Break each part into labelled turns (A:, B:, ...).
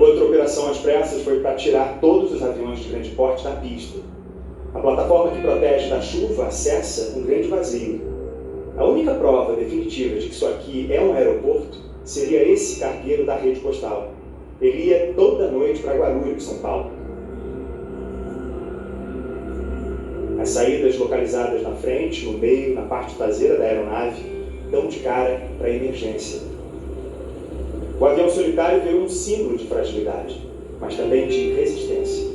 A: Outra operação às pressas foi para tirar todos os aviões de grande porte da pista. A plataforma que protege da chuva acessa um grande vazio. A única prova definitiva de que isso aqui é um aeroporto seria esse cargueiro da rede postal. Ele ia toda noite para Guarulhos, São Paulo. As saídas localizadas na frente, no meio, na parte traseira da aeronave, dão de cara para a emergência. O avião solitário virou um símbolo de fragilidade, mas também de resistência.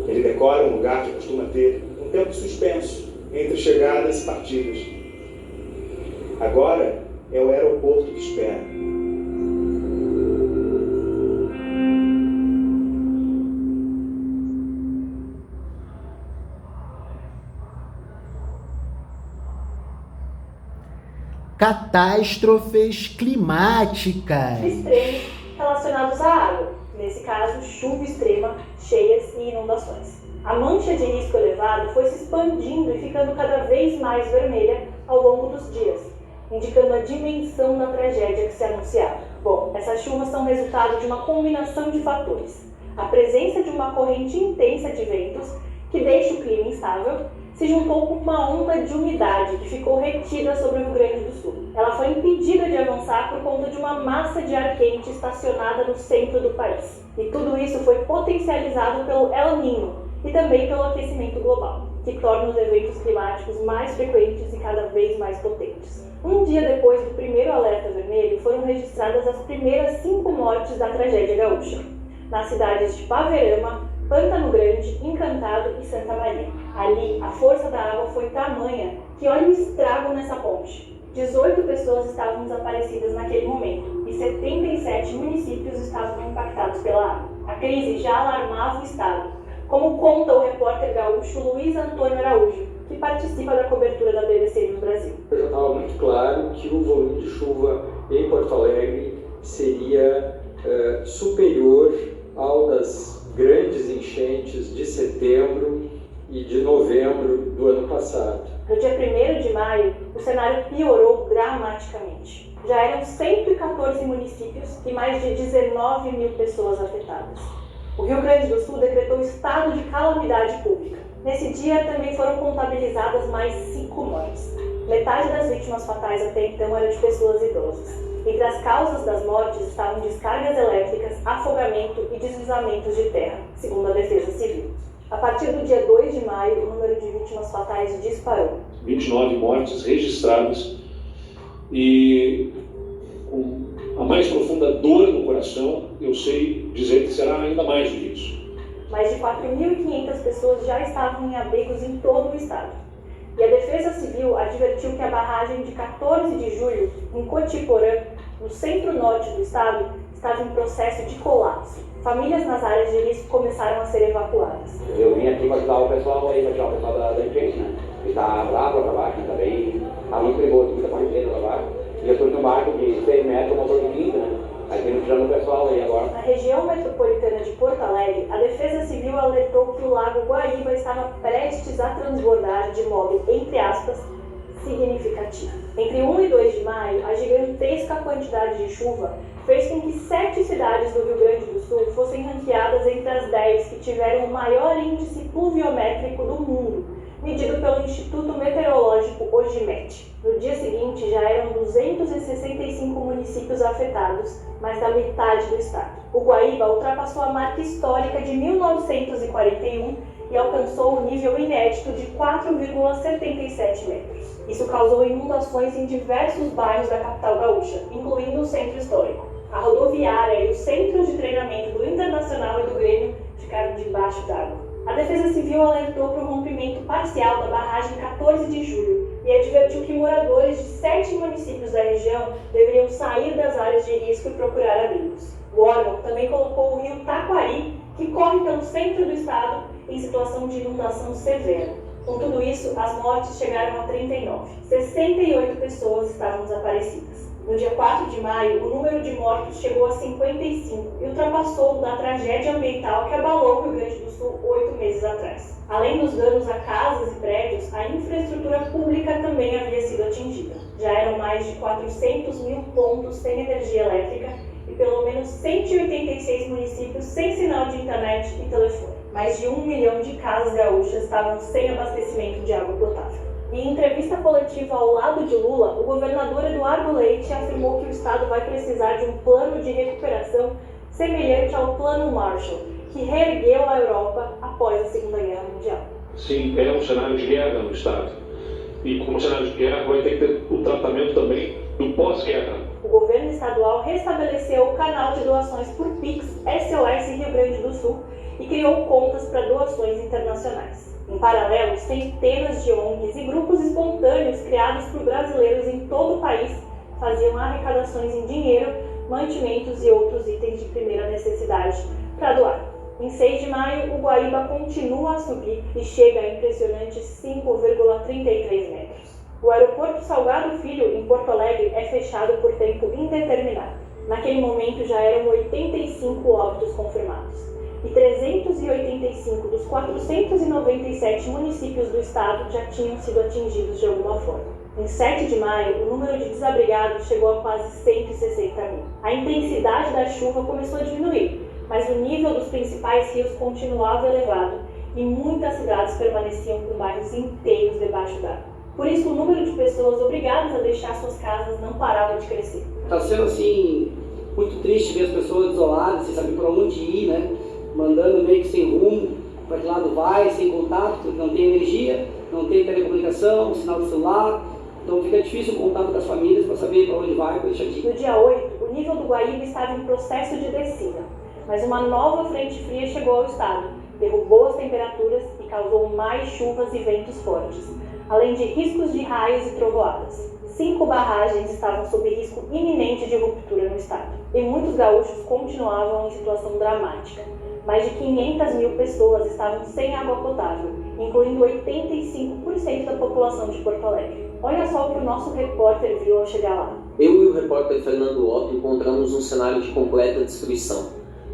A: Ele decora um lugar que costuma ter um tempo suspenso entre chegadas e partidas. Agora é o aeroporto que espera.
B: Catástrofes climáticas.
C: Extremos relacionados à água, nesse caso, chuva extrema, cheias e inundações. A mancha de risco elevado foi se expandindo e ficando cada vez mais vermelha ao longo dos dias, indicando a dimensão da tragédia que se anunciava. Bom, essas chuvas são resultado de uma combinação de fatores. A presença de uma corrente intensa de ventos, que deixa o clima instável, se juntou com uma onda de umidade que ficou retida sobre o Rio Grande do Sul. Ela foi impedida de avançar por conta de uma massa de ar quente estacionada no centro do país. E tudo isso foi potencializado pelo El Niño e também pelo aquecimento global, que torna os eventos climáticos mais frequentes e cada vez mais potentes. Um dia depois do primeiro alerta vermelho, foram registradas as primeiras 5 mortes da tragédia gaúcha, nas cidades de Paverama, Pantano Grande, Encantado e Santa Maria. Ali, a força da água foi tamanha que olha o estrago nessa ponte. 18 pessoas estavam desaparecidas naquele momento e 77 municípios estavam impactados pela água. A crise já alarmava o estado, como conta o repórter gaúcho Luiz Antônio Araújo, que participa da cobertura da BBC no Brasil.
D: Já estava muito claro que o volume de chuva em Porto Alegre seria superior ao das grandes enchentes de setembro e de novembro do ano passado.
C: No dia 1º de maio, o cenário piorou dramaticamente. Já eram 114 municípios e mais de 19 mil pessoas afetadas. O Rio Grande do Sul decretou estado de calamidade pública. Nesse dia também foram contabilizadas mais 5 mortes. Metade das vítimas fatais até então era de pessoas idosas. Entre as causas das mortes estavam descargas elétricas, afogamento e deslizamentos de terra, segundo a Defesa Civil. A partir do dia 2 de maio, o número de vítimas fatais disparou.
E: 29 mortes registradas e com a mais profunda dor no coração, eu sei dizer que será ainda mais do que isso.
C: Mais de 4.500 pessoas já estavam em abrigos em todo o estado. E a Defesa Civil advertiu que a barragem de 14 de julho, em Cotiporã, no centro-norte do estado, estava em processo de colapso. Famílias nas áreas de risco começaram a ser evacuadas.
F: Eu vim aqui para ajudar o pessoal aí, para ajudar o pessoal da enchente, né? Que está bravo para trabalhar aqui também, está muito perigoso, muita correnteza para trabalhar. E eu estou no barco de 6 metros, motor de 20, né? Aí tem tirando o pessoal aí agora.
C: Na região metropolitana de Porto Alegre, a Defesa Civil alertou que o lago Guaíba estava prestes a transbordar de modo, entre aspas, significativo. Entre 1 e 2 de maio, a gigantesca quantidade de chuva fez com que 7 cidades do Rio Grande do Sul fossem ranqueadas entre as 10 que tiveram o maior índice pluviométrico do mundo, medido pelo Instituto Meteorológico OGIMET. No dia seguinte, já eram 265 municípios afetados, mais da metade do estado. O Guaíba ultrapassou a marca histórica de 1941 e alcançou o nível inédito de 4,77 metros. Isso causou inundações em diversos bairros da capital gaúcha, incluindo o centro histórico. A rodoviária e os centros de treinamento do Internacional e do Grêmio ficaram debaixo d'água. A Defesa Civil alertou para o rompimento parcial da barragem 14 de julho e advertiu que moradores de 7 municípios da região deveriam sair das áreas de risco e procurar abrigos. O órgão também colocou o rio Taquari, que corre pelo centro do estado, em situação de inundação severa. Com tudo isso, as mortes chegaram a 39. 68 pessoas estavam desaparecidas. No dia 4 de maio, o número de mortos chegou a 55 e ultrapassou o da tragédia ambiental que abalou o Rio Grande do Sul 8 meses atrás. Além dos danos a casas e prédios, a infraestrutura pública também havia sido atingida. Já eram mais de 400 mil pontos sem energia elétrica e pelo menos 186 municípios sem sinal de internet e telefone. Mais de 1 milhão de casas gaúchas estavam sem abastecimento de água potável. Em entrevista coletiva ao lado de Lula, o governador Eduardo Leite afirmou que o estado vai precisar de um plano de recuperação semelhante ao Plano Marshall, que reergueu a Europa após a Segunda Guerra Mundial.
E: Sim, é um cenário de guerra no estado. E como cenário de guerra, vai ter que ter o tratamento também do pós-guerra.
C: O governo estadual restabeleceu o canal de doações por Pix SOS Rio Grande do Sul e criou contas para doações internacionais. Em paralelo, centenas de ONGs e grupos espontâneos criados por brasileiros em todo o país faziam arrecadações em dinheiro, mantimentos e outros itens de primeira necessidade para doar. Em 6 de maio, o Guaíba continua a subir e chega a impressionantes 5,33 metros. O aeroporto Salgado Filho, em Porto Alegre, é fechado por tempo indeterminado. Naquele momento já eram 85 óbitos confirmados. E 385 dos 497 municípios do estado já tinham sido atingidos de alguma forma. Em 7 de maio, o número de desabrigados chegou a quase 160 mil. A intensidade da chuva começou a diminuir, mas o nível dos principais rios continuava elevado e muitas cidades permaneciam com bairros inteiros debaixo d'água. Por isso, o número de pessoas obrigadas a deixar suas casas não parava de crescer.
G: Está sendo assim muito triste ver as pessoas isoladas, sem saber para onde ir, né? Mandando meio que sem rumo, para que lado vai, sem contato, porque não tem energia, não tem telecomunicação, sinal de celular. Então fica difícil o contato das famílias para saber para onde vai, para deixar de ir.
C: No dia 8, o nível do Guaíba estava em processo de descida, mas uma nova frente fria chegou ao estado, derrubou as temperaturas e causou mais chuvas e ventos fortes, além de riscos de raios e trovoadas. 5 barragens estavam sob risco iminente de ruptura no estado, e muitos gaúchos continuavam em situação dramática. Mais de 500 mil pessoas estavam sem água potável, incluindo 85% da população de Porto Alegre. Olha só o que o nosso repórter viu ao chegar lá.
H: Eu e o repórter Fernando Otto encontramos um cenário de completa destruição.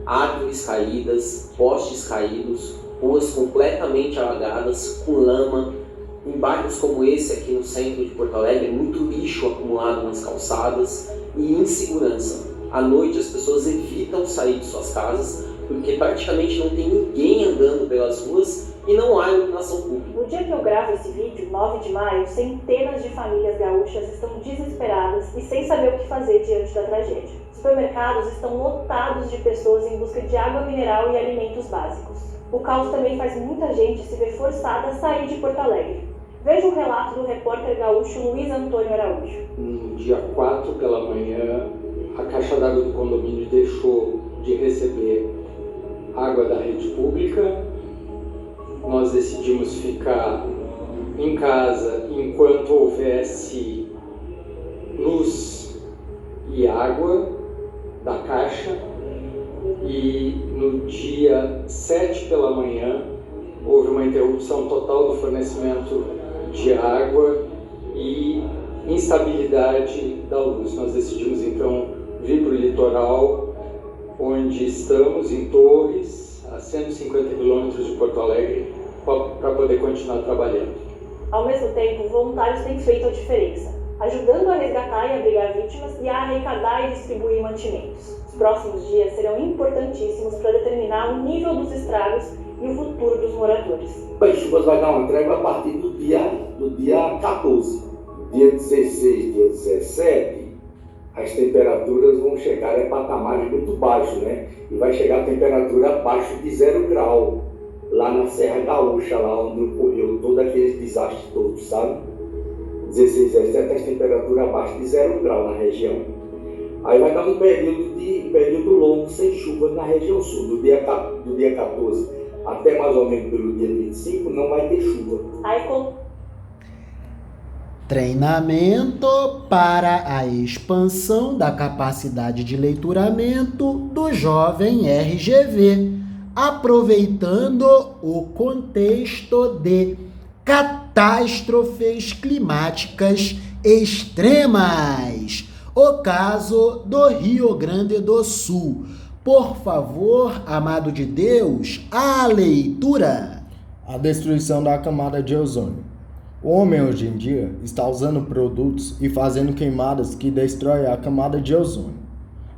H: Árvores caídas, postes caídos, ruas completamente alagadas, com lama. Em bairros como esse aqui no centro de Porto Alegre, muito lixo acumulado nas calçadas e insegurança. À noite as pessoas evitam sair de suas casas porque praticamente não tem ninguém andando pelas ruas e não há iluminação pública.
C: No dia que eu gravo esse vídeo, 9 de maio, centenas de famílias gaúchas estão desesperadas e sem saber o que fazer diante da tragédia. Supermercados estão lotados de pessoas em busca de água mineral e alimentos básicos. O caos também faz muita gente se ver forçada a sair de Porto Alegre. Veja o relato do repórter gaúcho Luiz Antônio Araújo.
D: No dia 4 pela manhã, a caixa d'água do condomínio deixou de receber água da rede pública. Nós decidimos ficar em casa enquanto houvesse luz e água da caixa. E no dia 7 pela manhã, houve uma interrupção total do fornecimento de água e instabilidade da luz. Nós decidimos então vir para o litoral, onde estamos, em Torres, a 150 quilômetros de Porto Alegre, para poder continuar trabalhando.
C: Ao mesmo tempo, voluntários têm feito a diferença, ajudando a resgatar e abrigar vítimas e a arrecadar e distribuir mantimentos. Os próximos dias serão importantíssimos para determinar o nível dos estragos e o futuro dos moradores.
I: As chuvas vai dar uma trégua a partir do dia 14. Dia 16, dia 17, as temperaturas vão chegar a patamares muito baixos, né? E vai chegar a temperatura abaixo de 0 grau, lá na Serra Gaúcha, lá onde ocorreu todo aquele desastre todo, sabe? 16, 17, as temperaturas abaixo de 0 grau na região. Aí vai dar um período longo sem chuva na região sul, do dia 14 até mais ou menos pelo dia 25, não vai ter chuva.
B: Treinamento para a expansão da capacidade de leituramento do jovem RGV, aproveitando o contexto de catástrofes climáticas extremas. O caso do Rio Grande do Sul. Por favor, amado de Deus, a leitura.
J: A destruição da camada de ozônio. O homem hoje em dia está usando produtos e fazendo queimadas que destroem a camada de ozônio.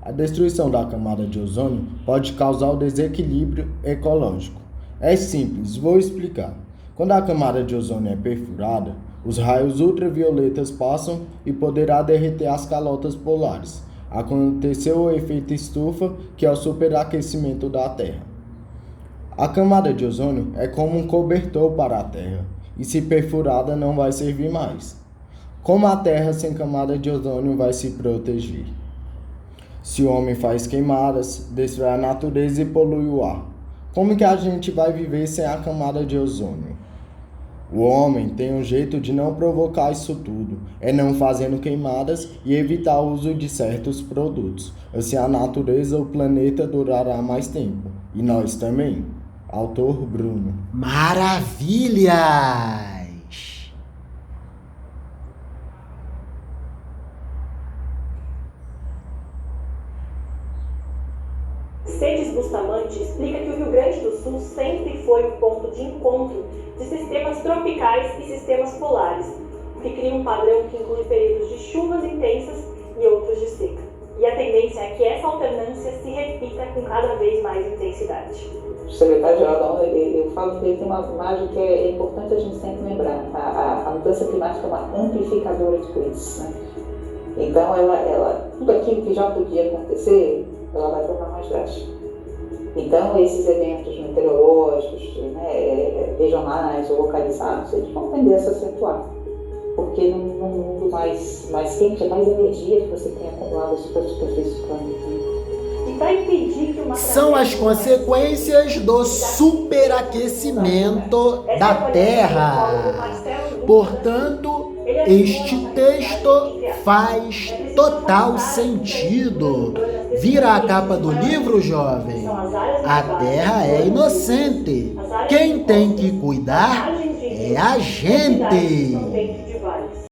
J: A destruição da camada de ozônio pode causar o desequilíbrio ecológico. É simples, vou explicar. Quando a camada de ozônio é perfurada, os raios ultravioletas passam e poderá derreter as calotas polares. Aconteceu o efeito estufa, que é o superaquecimento da Terra. A camada de ozônio é como um cobertor para a Terra, e se perfurada não vai servir mais. Como a Terra sem camada de ozônio vai se proteger? Se o homem faz queimadas, destrói a natureza e polui o ar, como que a gente vai viver sem a camada de ozônio? O homem tem um jeito de não provocar isso tudo, é não fazendo queimadas e evitar o uso de certos produtos. Assim a natureza, o planeta durará mais tempo. E nós também. Autor Bruno.
B: Maravilhas!
C: Cedes Bustamante explica que o Rio Grande do Sul sempre foi um ponto de encontro de sistemas tropicais e sistemas polares, o que cria um padrão que inclui períodos de chuvas intensas e outros de seca. E a tendência é que essa alternância se repita com cada vez mais intensidade.
K: O secretário-geral da ONU, eu falo que ele tem uma imagem que é importante a gente sempre lembrar. A mudança climática é uma amplificadora de crises, né? Então, tudo aquilo que já podia acontecer, ela vai tornar mais drástico. Então, esses eventos meteorológicos, né, regionais ou localizados, eles vão tender a se acentuar. Porque num mundo mais quente, é mais energia que você tem acumulada sobre a superfície do planeta.
B: São as consequências do superaquecimento da Terra. Portanto, este texto faz total sentido. Vira a capa do livro, jovem. A Terra é inocente. Quem tem que cuidar é a gente.